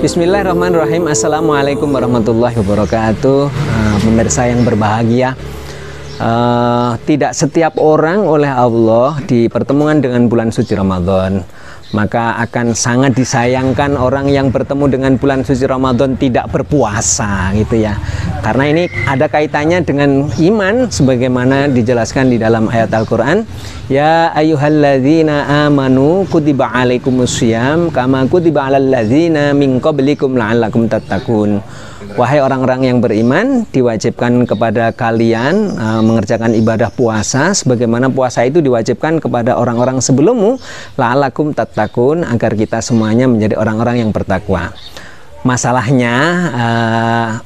Bismillahirrahmanirrahim. Assalamualaikum warahmatullahi wabarakatuh. Pemirsa yang berbahagia, tidak setiap orang oleh Allah dipertemukan dengan bulan suci Ramadan. Maka akan sangat disayangkan orang yang bertemu dengan bulan suci Ramadan tidak berpuasa, gitu ya. Karena ini ada kaitannya dengan iman sebagaimana dijelaskan di dalam ayat Al-Qur'an. Ya ayyuhalladzina amanu kutiba alaikumussyam kama kutiba alal ladzina min qablikum la'allakum tattaqun. Wahai orang-orang yang beriman, diwajibkan kepada kalian mengerjakan ibadah puasa sebagaimana puasa itu diwajibkan kepada orang-orang sebelummu la'allakum tattaqun, agar kita semuanya menjadi orang-orang yang bertakwa. Masalahnya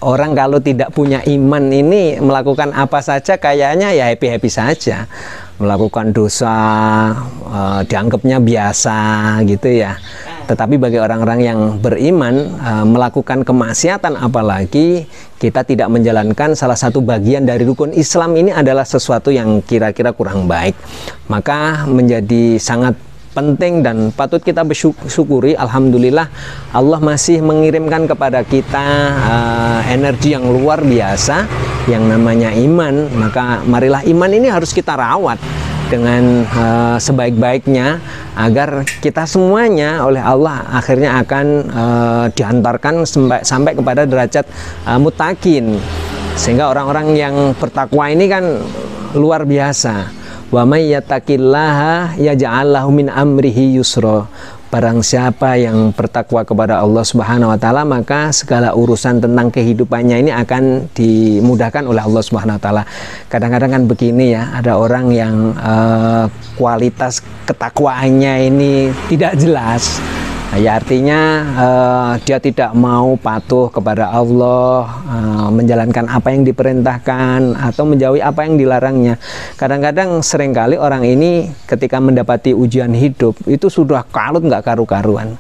orang kalau tidak punya iman ini melakukan apa saja kayaknya ya happy-happy saja. Melakukan dosa dianggapnya biasa, gitu ya. Tetapi bagi orang-orang yang beriman, melakukan kemaksiatan apalagi kita tidak menjalankan salah satu bagian dari rukun Islam ini adalah sesuatu yang kira-kira kurang baik. Maka menjadi sangat penting dan patut kita bersyukuri, alhamdulillah Allah masih mengirimkan kepada kita energi yang luar biasa yang namanya iman. Maka marilah iman ini harus kita rawat dengan sebaik-baiknya agar kita semuanya oleh Allah akhirnya akan diantarkan sampai kepada derajat muttaqin, sehingga orang-orang yang bertakwa ini kan luar biasa. Wa may yattaqillaha yaj'al lahu min amrihi yusra. Barang siapa yang bertakwa kepada Allah Subhanahu wa taala, maka segala urusan tentang kehidupannya ini akan dimudahkan oleh Allah Subhanahu wa taala. Kadang-kadang kan begini ya, ada orang yang kualitas ketakwaannya ini tidak jelas. Ya artinya dia tidak mau patuh kepada Allah, menjalankan apa yang diperintahkan atau menjauhi apa yang dilarangnya. Kadang-kadang seringkali orang ini ketika mendapati ujian hidup itu sudah kalut nggak karu-karuan.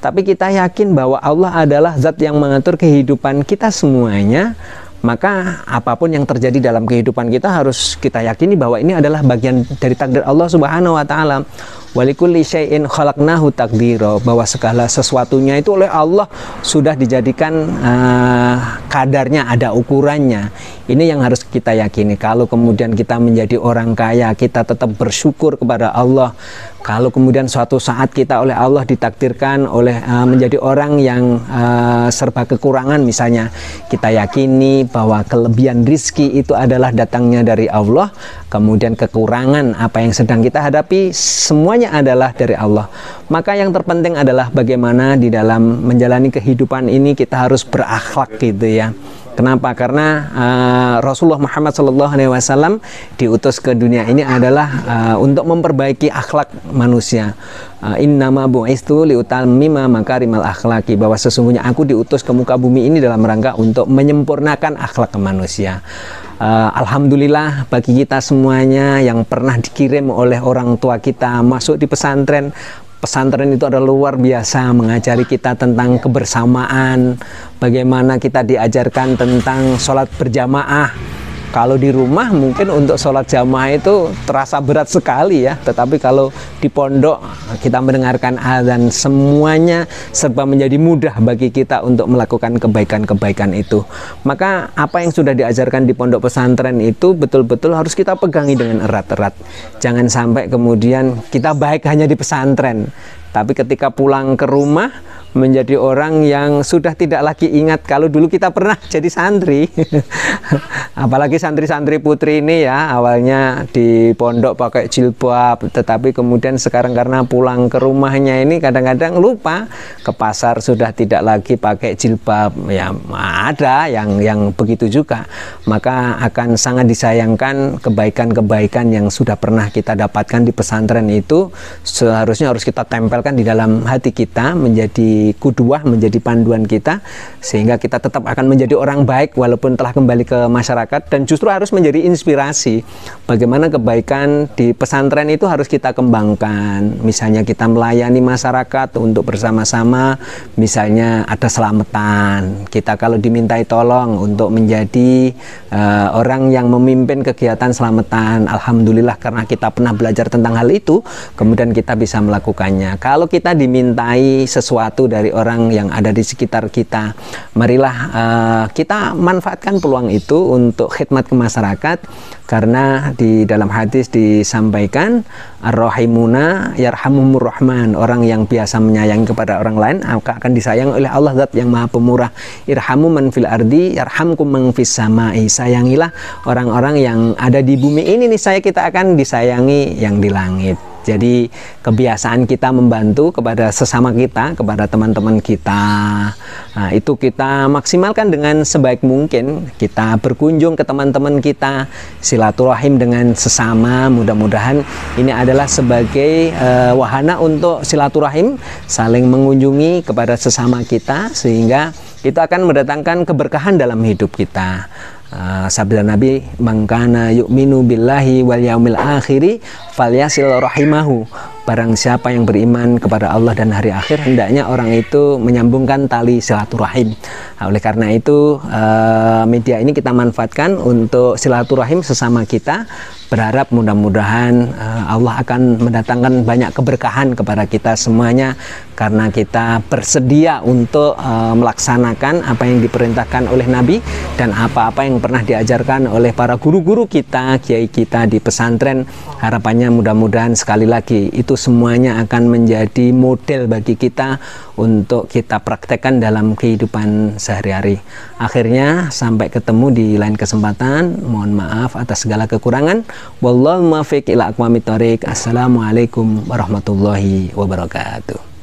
Tapi kita yakin bahwa Allah adalah zat yang mengatur kehidupan kita semuanya. Maka apapun yang terjadi dalam kehidupan kita harus kita yakini bahwa ini adalah bagian dari takdir Allah Subhanahu wa taala. Walikulli syai'in khalaqnahu taqdira, bahwa segala sesuatunya itu oleh Allah sudah dijadikan kadarnya, ada ukurannya. Ini yang harus kita yakini. Kalau kemudian kita menjadi orang kaya, kita tetap bersyukur kepada Allah. Kalau kemudian suatu saat kita oleh Allah ditakdirkan menjadi orang yang serba kekurangan misalnya, kita yakini bahwa kelebihan rizki itu adalah datangnya dari Allah. Kemudian kekurangan apa yang sedang kita hadapi semuanya adalah dari Allah. Maka yang terpenting adalah bagaimana di dalam menjalani kehidupan ini kita harus berakhlak, gitu ya. Kenapa? Karena Rasulullah Muhammad SAW diutus ke dunia ini adalah untuk memperbaiki akhlak manusia. Innama bu'istu liutammima makarimal akhlaki, bahwa sesungguhnya aku diutus ke muka bumi ini dalam rangka untuk menyempurnakan akhlak manusia. Alhamdulillah bagi kita semuanya yang pernah dikirim oleh orang tua kita masuk di pesantren. Pesantren itu adalah luar biasa, mengajari kita tentang kebersamaan, bagaimana kita diajarkan tentang sholat berjamaah. Kalau di rumah mungkin untuk sholat jamaah itu terasa berat sekali ya, tetapi kalau di pondok kita mendengarkan azan, semuanya serba menjadi mudah bagi kita untuk melakukan kebaikan-kebaikan itu. Maka apa yang sudah diajarkan di pondok pesantren itu betul-betul harus kita pegangi dengan erat-erat. Jangan sampai kemudian kita baik hanya di pesantren, tapi ketika pulang ke rumah menjadi orang yang sudah tidak lagi ingat kalau dulu kita pernah jadi santri. Apalagi santri-santri putri ini ya, awalnya di pondok pakai jilbab, tetapi kemudian sekarang karena pulang ke rumahnya ini kadang-kadang lupa, ke pasar sudah tidak lagi pakai jilbab. Ya ada yang begitu juga. Maka akan sangat disayangkan kebaikan-kebaikan yang sudah pernah kita dapatkan di pesantren itu seharusnya harus kita tempelkan di dalam hati kita menjadi menjadi kuduah, menjadi panduan kita, sehingga kita tetap akan menjadi orang baik walaupun telah kembali ke masyarakat, dan justru harus menjadi inspirasi bagaimana kebaikan di pesantren itu harus kita kembangkan. Misalnya kita melayani masyarakat untuk bersama-sama, misalnya ada selamatan, kita kalau dimintai tolong untuk menjadi orang yang memimpin kegiatan selamatan, alhamdulillah karena kita pernah belajar tentang hal itu, kemudian kita bisa melakukannya. Kalau kita dimintai sesuatu dari orang yang ada di sekitar kita, marilah kita manfaatkan peluang itu untuk khidmat ke masyarakat, karena di dalam hadis disampaikan ar-rahimuna yarhamumur rahman, orang yang biasa menyayangi kepada orang lain akan disayang oleh Allah Zat yang Maha Pemurah. Irhamu man fil ardi yarhamkum man fis samai, sayangilah orang-orang yang ada di bumi ini nih, kita akan disayangi yang di langit. Jadi kebiasaan kita membantu kepada sesama kita, kepada teman-teman kita, nah, itu kita maksimalkan dengan sebaik mungkin. Kita berkunjung ke teman-teman kita, silaturahim dengan sesama, mudah-mudahan ini adalah sebagai wahana untuk silaturahim, saling mengunjungi kepada sesama kita, sehingga itu akan mendatangkan keberkahan dalam hidup kita. Sabda Nabi, mangkana yu'minu billahi wal yaumil akhiri falyasil rahimahu, barang siapa yang beriman kepada Allah dan hari akhir, hendaknya orang itu menyambungkan tali silaturahim. Oleh karena itu media ini kita manfaatkan untuk silaturahim sesama kita, berharap mudah-mudahan Allah akan mendatangkan banyak keberkahan kepada kita semuanya, karena kita bersedia untuk melaksanakan apa yang diperintahkan oleh Nabi dan apa-apa yang pernah diajarkan oleh para guru-guru kita, kiai kita di pesantren. Harapannya mudah-mudahan sekali lagi itu semuanya akan menjadi model bagi kita untuk kita praktekkan dalam kehidupan sehari-hari. Akhirnya sampai ketemu di lain kesempatan. Mohon maaf atas segala kekurangan. Wallahu muwaffiq ila aqwamit thoriq. Assalamualaikum warahmatullahi wabarakatuh.